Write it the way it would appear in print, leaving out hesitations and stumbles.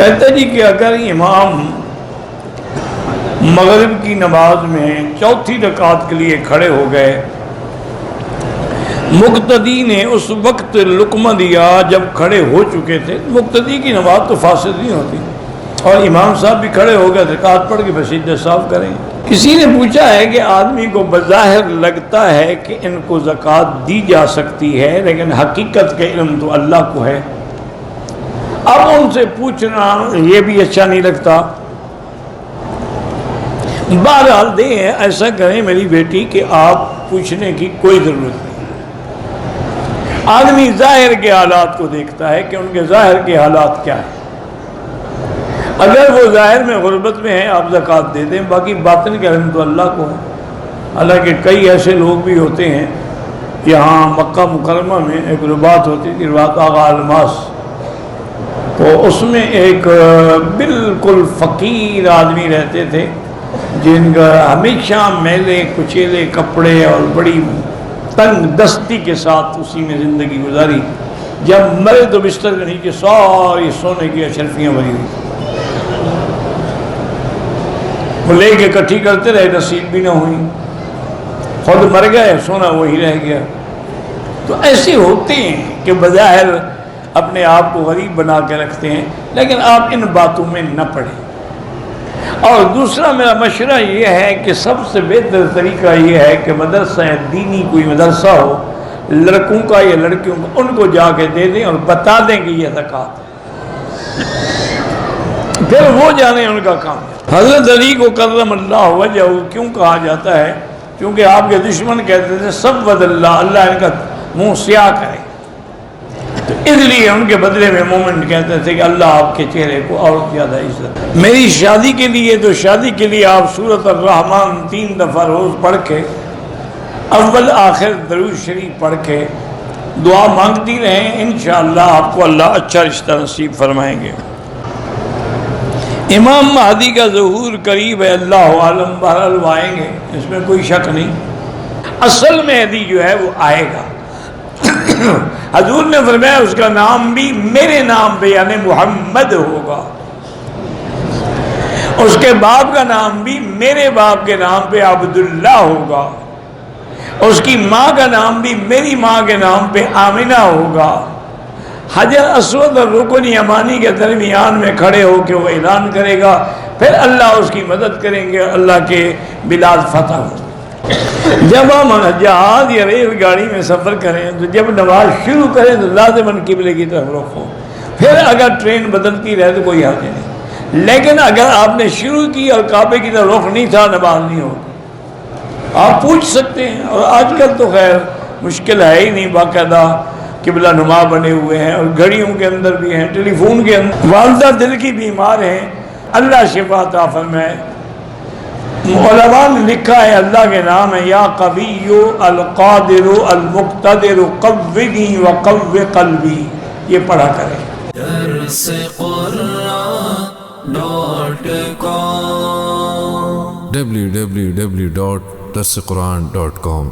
کہتے جی کہ اگر امام مغرب کی نماز میں چوتھی رکعت کے لیے کھڑے ہو گئے، مقتدی نے اس وقت لقمہ دیا جب کھڑے ہو چکے تھے، مقتدی کی نماز تو فاسد نہیں ہوتی، اور امام صاحب بھی کھڑے ہو گئے، رکعت پڑھ کے سجدہ صاف کریں۔ کسی نے پوچھا ہے کہ آدمی کو بظاہر لگتا ہے کہ ان کو زکوٰۃ دی جا سکتی ہے، لیکن حقیقت کا علم تو اللہ کو ہے۔ اب ان سے پوچھنا یہ بھی اچھا نہیں لگتا۔ بہرحال دیں ایسا کریں میری بیٹی کہ آپ پوچھنے کی کوئی ضرورت نہیں۔ آدمی ظاہر کے حالات کو دیکھتا ہے کہ ان کے ظاہر کے حالات کیا ہیں۔ اگر وہ ظاہر میں غربت میں ہیں آپ زکوٰۃ دے دیں، باقی باطن کا علم تو اللہ کو ہے۔ حالانکہ کئی ایسے لوگ بھی ہوتے ہیں، یہاں مکہ مکرمہ میں ایک رباط ہوتی تھی، رباط آغا الماس، تو اس میں ایک بالکل فقیر آدمی رہتے تھے جن کا ہمیشہ میلے کچیلے کپڑے اور بڑی تنگ دستی کے ساتھ اسی میں زندگی گزاری۔ جب مرے تو بستر کے نیچے ساری سونے کی اشرفیاں بھری ہوئی، وہ لے کے اکٹھی کرتے رہے، نصیب بھی نہ ہوئی، خود مر گئے، سونا وہی رہ گیا۔ تو ایسے ہوتے ہیں کہ بظاہر اپنے آپ کو غریب بنا کے رکھتے ہیں، لیکن آپ ان باتوں میں نہ پڑیں۔ اور دوسرا میرا مشورہ یہ ہے کہ سب سے بہتر طریقہ یہ ہے کہ مدرسہ دینی کوئی مدرسہ ہو، لڑکوں کا یا لڑکیوں کا، ان کو جا کے دے دیں اور بتا دیں کہ یہ زکوٰۃ ہے، پھر وہ جانیں ان کا کام ہے۔ حضرت علی کو کرم اللہ وجہہ کیوں کہا جاتا ہے؟ کیونکہ آپ کے دشمن کہتے تھے سبد اللہ، اللہ ان کا منہ سیاہ کرے، تو اس لیے ان کے بدلے میں مومن کہتے تھے کہ اللہ آپ کے چہرے کو اور زیادہ عزت۔ میری شادی کے لیے تو شادی کے لیے آپ سورۃ الرحمن 3 دفعہ روز پڑھ کے، اول آخر درود شریف پڑھ کے دعا مانگتی رہیں، انشاءاللہ آپ کو اللہ اچھا رشتہ نصیب فرمائیں گے۔ امام مہدی کا ظہور قریب ہے، اللہ عالم، بہرحال وہ آئیں گے، اس میں کوئی شک نہیں۔ اصل مہدی جو ہے وہ آئے گا، حضور نے فرمایا اس کا نام بھی میرے نام پہ یعنی محمد ہوگا، اس کے باپ کا نام بھی میرے باپ کے نام پہ عبداللہ ہوگا، اس کی ماں کا نام بھی میری ماں کے نام پہ آمنہ ہوگا۔ حجر اسود اور رکن یمانی کے درمیان میں کھڑے ہو کے وہ اعلان کرے گا، پھر اللہ اس کی مدد کریں گے، اللہ کے بلاد فتح ہو۔ جب ہم جہاز یا ریل گاڑی میں سفر کریں تو جب نماز شروع کریں تو لازماً قبلے کی طرف رخ ہو، پھر اگر ٹرین بدلتی رہے تو کوئی حرج نہیں، لیکن اگر آپ نے شروع کی اور کعبے کی طرف رخ نہیں تھا نماز نہیں ہوگی۔ آپ پوچھ سکتے ہیں، اور آج کل تو خیر مشکل ہے ہی نہیں، باقاعدہ قبلہ نما بنے ہوئے ہیں، اور گھڑیوں کے اندر بھی ہیں، ٹیلی فون کے اندر۔ والدہ دل کی بیمار ہیں، اللہ شفا عطا فرمائے۔ علماء نے لکھا ہے اللہ کے نام ہے یا قوی القادر المقتدر قوی وقو قلبی، یہ پڑھا کریں۔ www.darsequran.com